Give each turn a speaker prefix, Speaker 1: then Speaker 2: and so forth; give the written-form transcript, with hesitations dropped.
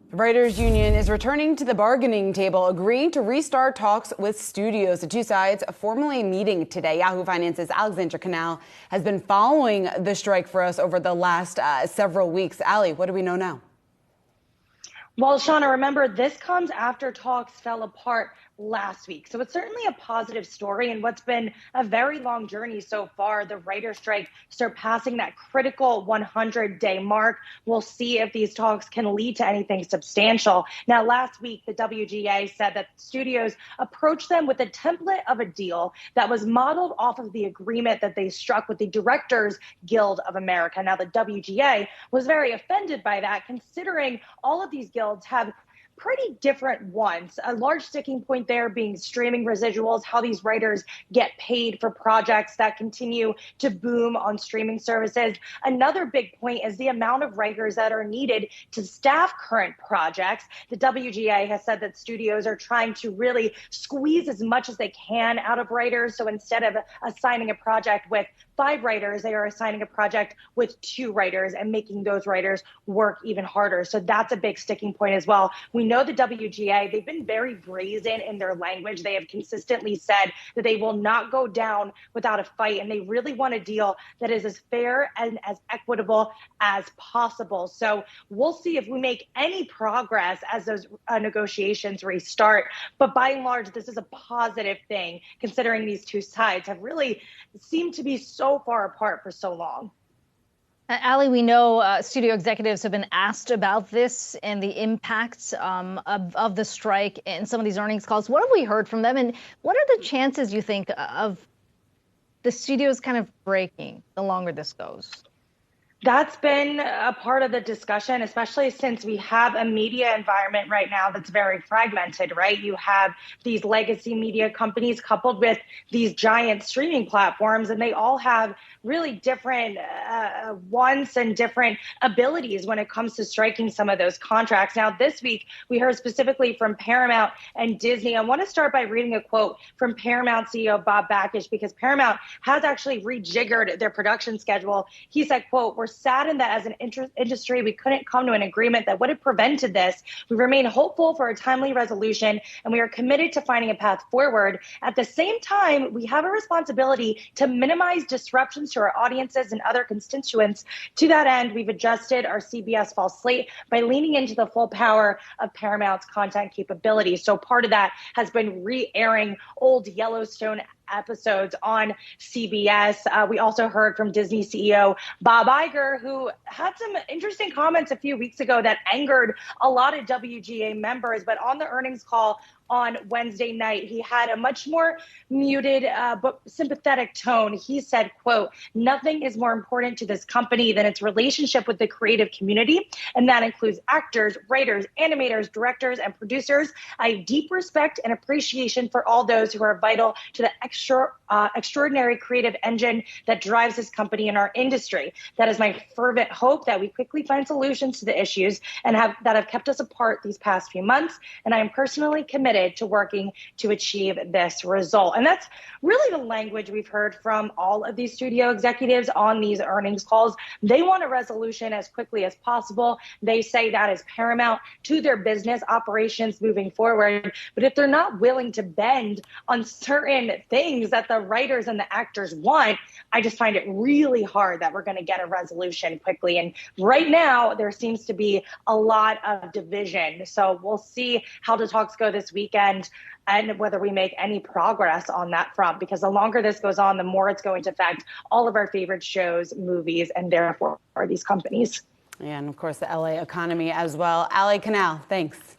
Speaker 1: The Writers Union is returning to the bargaining table, agreeing to restart talks with studios. The two sides formally meeting today. Yahoo Finance's Alexandra Canal has been following the strike for us over the last several weeks. Ali, what do we know now?
Speaker 2: Well, Shauna, remember, this comes after talks fell apart last week. So it's certainly a positive story and what's been a very long journey so far. The writer's strike surpassing that critical 100-day mark. We'll see if these talks can lead to anything substantial. Now, last week, the WGA said that studios approached them with a template of a deal that was modeled off of the agreement that they struck with the Directors Guild of America. Now, the WGA was very offended by that, considering all of these guilds have pretty different ones. A large sticking point there being streaming residuals, how these writers get paid for projects that continue to boom on streaming services. Another big point is the amount of writers that are needed to staff current projects. The WGA has said that studios are trying to really squeeze as much as they can out of writers. So instead of assigning a project with 5 writers, they are assigning a project with 2 writers and making those writers work even harder. So that's a big sticking point as well. We know the WGA, they've been very brazen in their language. They have consistently said that they will not go down without a fight, and they really want a deal that is as fair and as equitable as possible. So we'll see if we make any progress as those negotiations restart. But by and large, this is a positive thing, considering these two sides have really seemed to be so far apart for so long.
Speaker 3: Ali, we know studio executives have been asked about this and the impacts of the strike in some of these earnings calls. What have we heard from them, and what are the chances, you think, of the studios kind of breaking the longer this goes?
Speaker 2: That's been a part of the discussion, especially since we have a media environment right now that's very fragmented, right? You have these legacy media companies coupled with these giant streaming platforms, and they all have really different wants and different abilities when it comes to striking some of those contracts. Now, this week, we heard specifically from Paramount and Disney. I want to start by reading a quote from Paramount CEO Bob Bakish, because Paramount has actually rejiggered their production schedule. He said, quote, "We're saddened that as an industry, we couldn't come to an agreement that would have prevented this. We remain hopeful for a timely resolution, and we are committed to finding a path forward. At the same time, we have a responsibility to minimize disruptions to our audiences and other constituents. To that end, we've adjusted our CBS fall slate by leaning into the full power of Paramount's content capabilities." So part of that has been re-airing old Yellowstone episodes on CBS. We also heard from Disney CEO Bob Iger, who had some interesting comments a few weeks ago that angered a lot of WGA members. But on the earnings call on Wednesday night, he had a much more muted but sympathetic tone. He said, quote, "Nothing is more important to this company than its relationship with the creative community, and that includes actors, writers, animators, directors, and producers. I have deep respect and appreciation for all those who are vital to the extraordinary creative engine that drives this company and our industry. That is my fervent hope that we quickly find solutions to the issues that have kept us apart these past few months, and I am personally committed to working to achieve this result." And that's really the language we've heard from all of these studio executives on these earnings calls. They want a resolution as quickly as possible. They say that is paramount to their business operations moving forward. But if they're not willing to bend on certain things that the writers and the actors want, I just find it really hard that we're going to get a resolution quickly. And right now, there seems to be a lot of division. So we'll see how the talks go this weekend and whether we make any progress on that front, because the longer this goes on, the more it's going to affect all of our favorite shows, movies, and therefore these companies.
Speaker 1: And of course, the LA economy as well. Ali, Canal, thanks.